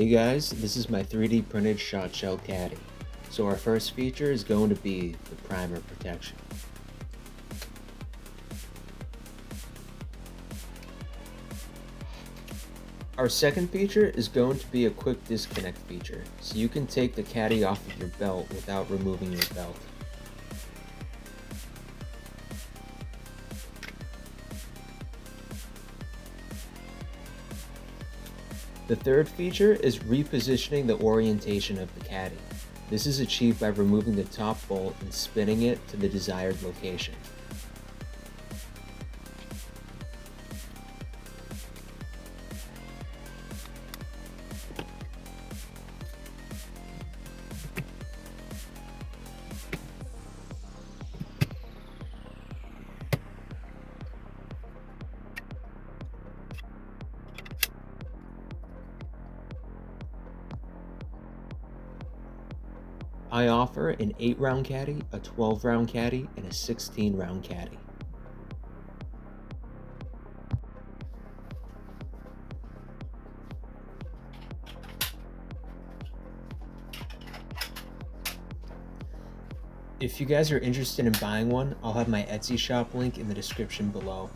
Hey guys, this is my 3D printed Shotshell Caddy. So our first feature is going to be the primer protection. Our second feature is going to be a quick disconnect feature, so you can take the caddy off of your belt without removing your belt. The third feature is repositioning the orientation of the caddy. This is achieved by removing the top bolt and spinning it to the desired location. I offer an 8-round caddy, a 12-round caddy, and a 16-round caddy. If you guys are interested in buying one, I'll have my Etsy shop link in the description below.